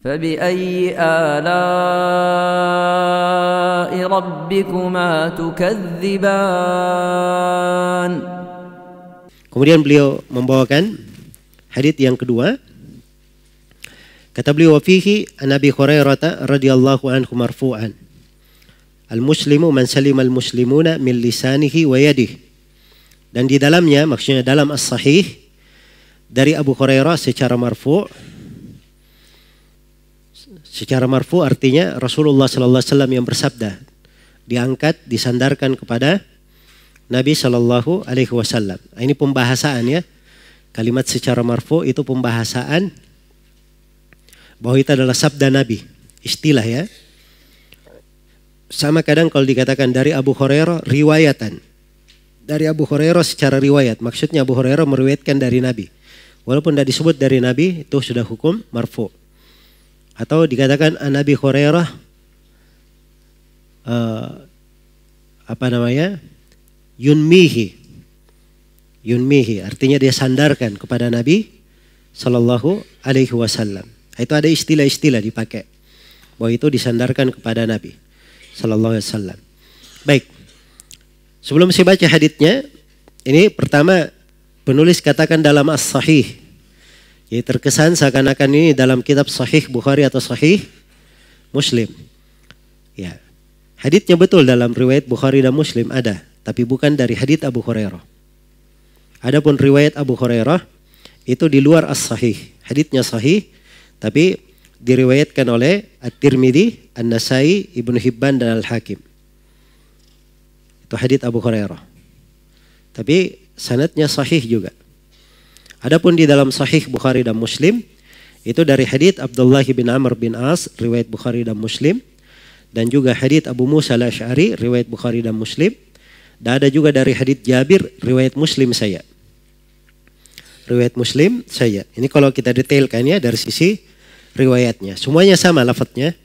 فبأي آلاء ربكما تكذبان. Kemudian beliau membawakan hadits yang kedua. Kata beliau, fihi an Abi Hurairah radhiyallahu anhu marfu'an, al-muslimu man salima al-muslimuna min lisanihi wa yadihi. Dan di dalamnya, maksudnya dalam as-sahih dari Abu Hurairah secara marfu'. Secara marfu' artinya Rasulullah sallallahu alaihi wasallam yang bersabda, diangkat, disandarkan kepada Nabi sallallahu alaihi wasallam. Ini pembahasaan ya. Kalimat secara marfu' itu pembahasaan bahwa itu adalah sabda Nabi, istilah ya. Sama kadang kalau dikatakan dari Abu Hurairah riwayatan. Dari Abu Hurairah secara riwayat, maksudnya Abu Hurairah meriwayatkan dari Nabi. Walaupun tidak disebut dari Nabi, itu sudah hukum marfu'. Atau dikatakan an Abi Hurairah yunmihi. Yunmihi artinya dia sandarkan kepada Nabi sallallahu alaihi wasallam. Itu ada istilah-istilah dipakai bahwa itu disandarkan kepada Nabi sallallahu alaihi wasallam. Baik. Sebelum saya baca haditsnya, ini pertama penulis katakan dalam as-sahih. Jadi terkesan seakan-akan ini dalam kitab Sahih Bukhari atau Sahih Muslim. Ya. Haditsnya betul dalam riwayat Bukhari dan Muslim ada, tapi bukan dari hadits Abu Hurairah. Adapun riwayat Abu Hurairah itu di luar as-sahih. Haditsnya sahih, tapi diriwayatkan oleh At-Tirmidzi, An-Nasai, Ibnu Hibban dan Al-Hakim. Itu hadits Abu Hurairah. Tapi sanadnya sahih juga. Adapun di dalam Sahih Bukhari dan Muslim itu dari hadits Abdullah bin Amr bin As, riwayat Bukhari dan Muslim, dan juga hadits Abu Musa al-Asy'ari, riwayat Bukhari dan Muslim, dan ada juga dari hadits Jabir, riwayat Muslim saya. Riwayat Muslim saya. Ini kalau kita detailkan ya dari sisi riwayatnya. Semuanya sama lafadznya.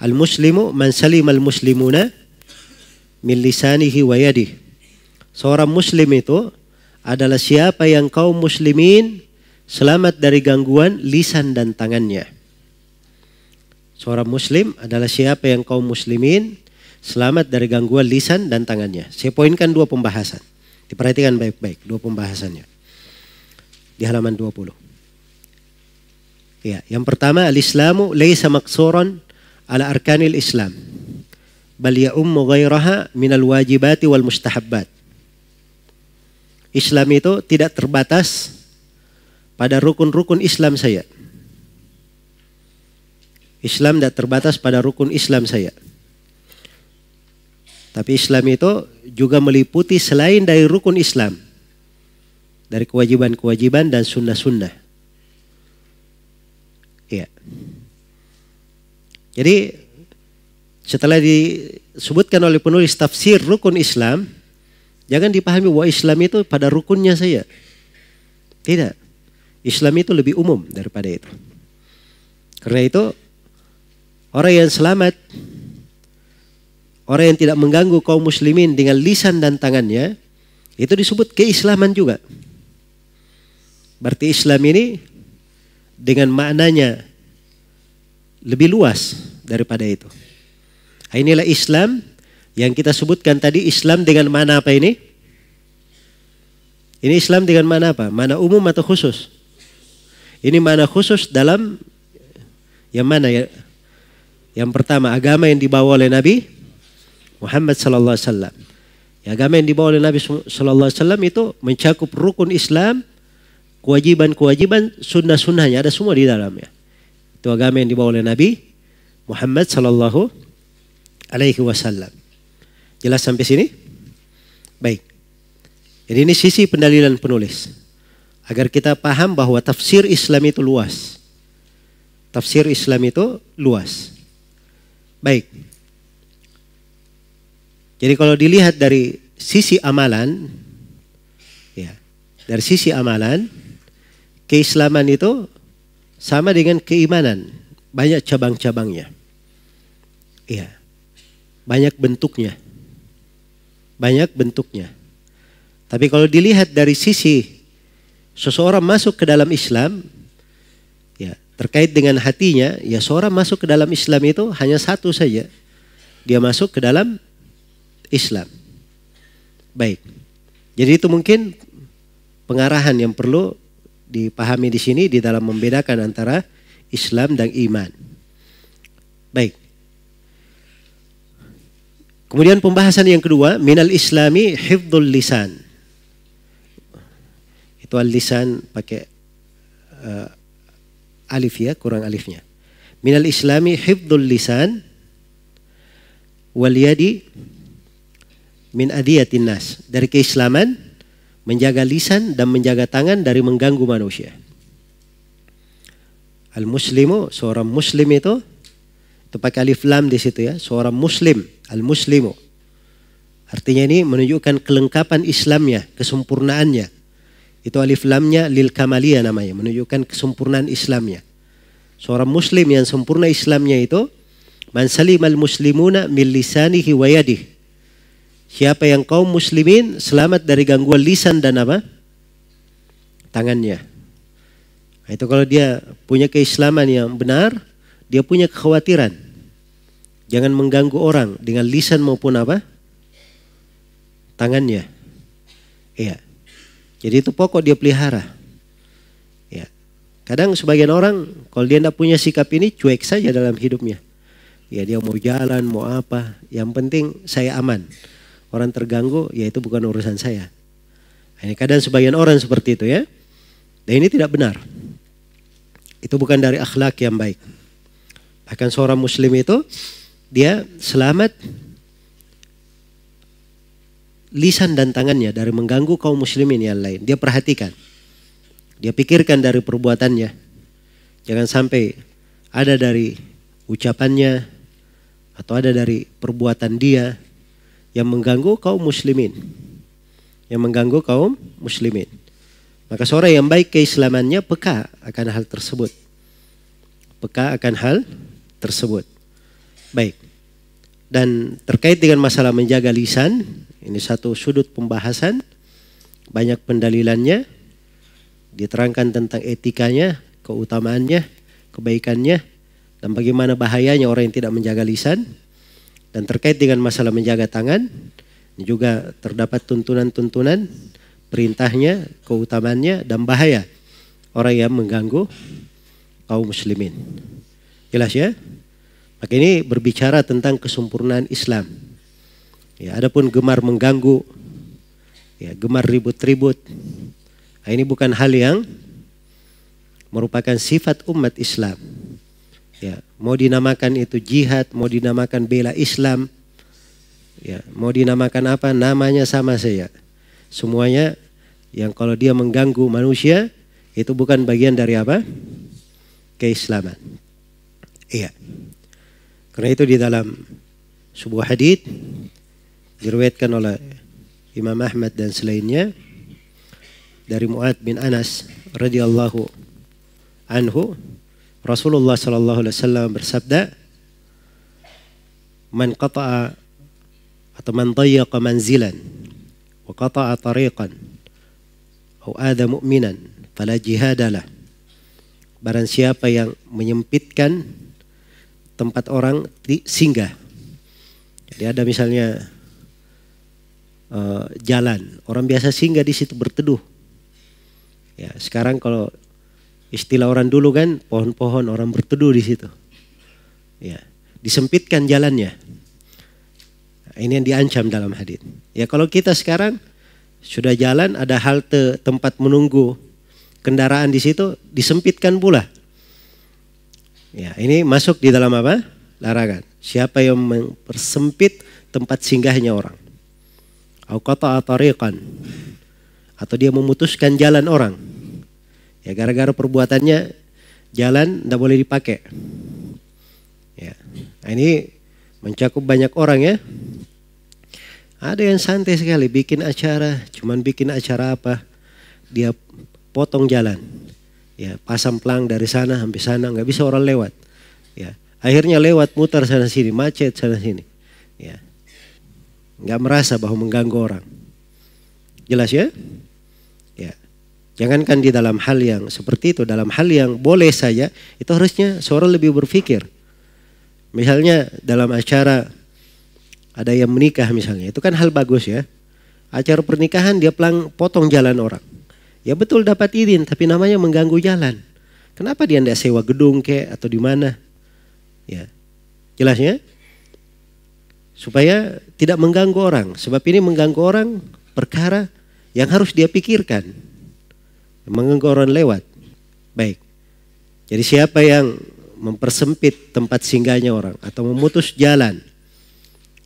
Al-muslimu man salimal muslimuna min lisanihi wa yadihi. Seorang muslim itu adalah siapa yang kaum muslimin selamat dari gangguan lisan dan tangannya. Seorang muslim adalah siapa yang kaum muslimin selamat dari gangguan lisan dan tangannya. Saya poinkan dua pembahasan. Diperhatikan baik-baik dua pembahasannya. Di halaman 20. Ya, yang pertama, al-islamu laisa maqsuran ala arkanil islam, bal ya'ummu ghairaha minal wajibati wal mustahabbat. Islam itu tidak terbatas pada rukun-rukun Islam saya. Islam tidak terbatas pada rukun Islam saya. Tapi Islam itu juga meliputi selain dari rukun Islam, dari kewajiban-kewajiban dan sunnah-sunnah. Iya. Jadi setelah disebutkan oleh penulis tafsir rukun Islam, jangan dipahami bahwa Islam itu pada rukunnya saya. Tidak. Islam itu lebih umum daripada itu. Karena itu orang yang selamat, orang yang tidak mengganggu kaum muslimin dengan lisan dan tangannya, itu disebut keislaman juga. Berarti Islam ini dengan maknanya lebih luas daripada itu. Inilah Islam yang kita sebutkan tadi, Islam dengan mana apa ini? Ini Islam dengan mana apa? Mana umum atau khusus? Ini mana khusus dalam yang mana ya? Yang pertama, agama yang dibawa oleh Nabi Muhammad sallallahu alaihi wasallam. Ya, agama yang dibawa oleh Nabi sallallahu alaihi wasallam itu mencakup rukun Islam, kewajiban-kewajiban, sunnah-sunnahnya ada semua di dalamnya. Itu agama yang dibawa oleh Nabi Muhammad sallallahu alaihi wasallam. Jelas sampai sini? Baik. Jadi ini sisi pendalilan penulis. Agar kita paham bahwa tafsir Islam itu luas. Tafsir Islam itu luas. Baik. Jadi kalau dilihat dari sisi amalan, ya, dari sisi amalan, keislaman itu sama dengan keimanan. Banyak cabang-cabangnya. Iya. Banyak bentuknya. Banyak bentuknya. Tapi kalau dilihat dari sisi seseorang masuk ke dalam Islam, ya, terkait dengan hatinya, ya seorang masuk ke dalam Islam itu hanya satu saja. Dia masuk ke dalam Islam. Baik. Jadi itu mungkin pengarahan yang perlu dipahami di sini di dalam membedakan antara Islam dan iman. Baik. Kemudian pembahasan yang kedua, minal islami hifdzul lisan. Itu al-lisan pakai alif ya, kurang alifnya. Minal islami hifdzul lisan wal yadi min adiyatin nas. Dari keislaman menjaga lisan dan menjaga tangan dari mengganggu manusia. Al-muslimu, seorang muslim itu pakai alif lam di situ ya, seorang muslim, al-muslimu. Artinya ini menunjukkan kelengkapan Islamnya, kesempurnaannya. Itu alif lamnya lil kamaliyah namanya, menunjukkan kesempurnaan Islamnya. Seorang muslim yang sempurna Islamnya itu man salimal muslimuna min lisanihi wa yadihi. Siapa yang kaum muslimin selamat dari gangguan lisan dan apa? Tangannya. Nah, itu kalau dia punya keislaman yang benar, dia punya kekhawatiran. Jangan mengganggu orang dengan lisan maupun apa? Tangannya. Iya. Jadi itu pokok dia pelihara. Ya. Kadang sebagian orang kalau dia tidak punya sikap ini cuek saja dalam hidupnya. Ya dia mau jalan, mau apa, yang penting saya aman. Orang terganggu, ya itu bukan urusan saya. Ini kadang sebagian orang seperti itu ya. Dan ini tidak benar. Itu bukan dari akhlak yang baik. Bahkan seorang muslim itu dia selamat lisan dan tangannya dari mengganggu kaum muslimin yang lain. Dia perhatikan. Dia pikirkan dari perbuatannya. Jangan sampai ada dari ucapannya atau ada dari perbuatan dia yang mengganggu kaum muslimin. Yang mengganggu kaum muslimin. Maka seorang yang baik keislamannya peka akan hal tersebut. Peka akan hal tersebut. Baik. Dan terkait dengan masalah menjaga lisan, ini satu sudut pembahasan. Banyak pendalilannya. Diterangkan tentang etikanya, keutamaannya, kebaikannya, dan bagaimana bahayanya orang yang tidak menjaga lisan. Dan terkait dengan masalah menjaga tangan, ini juga terdapat tuntunan-tuntunan, perintahnya, keutamaannya, dan bahaya orang yang mengganggu kaum muslimin. Jelas ya? Maka ini berbicara tentang kesempurnaan Islam. Ya, adapun gemar mengganggu, ya, gemar ribut-ribut, nah, ini bukan hal yang merupakan sifat umat Islam. Ya, mau dinamakan itu jihad, mau dinamakan bela Islam, ya, mau dinamakan apa, namanya sama saja. Semuanya yang kalau dia mengganggu manusia itu bukan bagian dari apa? Keislaman. Iya. Karena itu di dalam sebuah hadits diriwayatkan oleh Imam Ahmad dan selainnya dari Mu'ad bin Anas radhiyallahu anhu, Rasulullah sallallahu alaihi wasallam bersabda, "Man qata'a atau man dayyaqa manzilan wa qata'a tariqan aw adha mu'minan fala jihadalah." Barang siapa yang menyempitkan tempat orang singgah. Jadi ada misalnya jalan, orang biasa singgah di situ berteduh. Ya, sekarang kalau istilah orang dulu kan pohon-pohon orang berteduh di situ. Ya, disempitkan jalannya. Nah, ini yang diancam dalam hadits. Ya kalau kita sekarang sudah jalan ada halte tempat menunggu kendaraan di situ disempitkan pula. Ya, ini masuk di dalam apa? Larangan. Siapa yang mempersempit tempat singgahnya orang. Au qata'a tariqan. Atau dia memutuskan jalan orang. Ya, gara-gara perbuatannya jalan tidak boleh dipakai. Ya. Nah, ini mencakup banyak orang ya. Ada yang santai sekali bikin acara, cuman bikin acara apa? Dia potong jalan. Ya, pasang pelang dari sana sampai sana, nggak bisa orang lewat. Ya, akhirnya lewat mutar sana sini, macet sana sini. Ya, nggak merasa bahwa mengganggu orang. Jelas ya? Ya, Jangankan di dalam hal yang seperti itu, dalam hal yang boleh saja, itu harusnya seorang lebih berpikir. Misalnya dalam acara ada yang menikah misalnya, itu kan hal bagus ya. Acara pernikahan dia potong jalan orang. Ya betul dapat izin, tapi namanya mengganggu jalan. Kenapa dia tidak sewa gedung atau di mana? Ya, jelasnya supaya tidak mengganggu orang. Sebab ini mengganggu orang perkara yang harus dia pikirkan. Mengganggu orang lewat. Baik. Jadi siapa yang mempersempit tempat singgahnya orang atau memutus jalan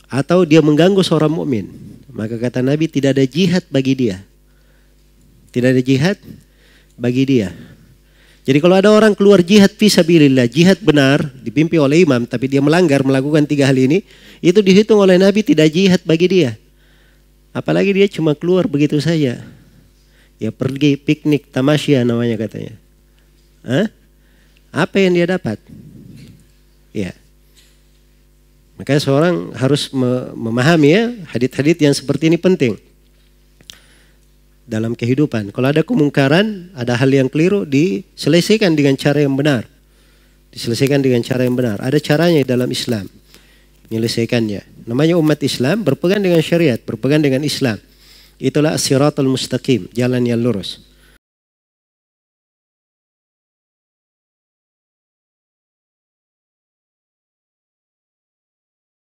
atau dia mengganggu seorang mukmin, maka kata Nabi tidak ada jihad bagi dia. Tidak ada jihad bagi dia. Jadi kalau ada orang keluar jihad fisabilillah, jihad benar dipimpin oleh imam tapi dia melakukan 3 hal ini, itu dihitung oleh Nabi tidak jihad bagi dia. Apalagi dia cuma keluar begitu saja. Ya pergi piknik tamasya namanya katanya. Apa yang dia dapat? Ya. Makanya seorang harus memahami ya, hadits-hadits yang seperti ini penting dalam kehidupan. Kalau ada kemungkaran, ada hal yang keliru, diselesaikan dengan cara yang benar. Diselesaikan dengan cara yang benar. Ada caranya dalam Islam menyelesaikannya. Namanya umat Islam berpegang dengan syariat, berpegang dengan Islam. Itulah as-siratal mustaqim, jalan yang lurus.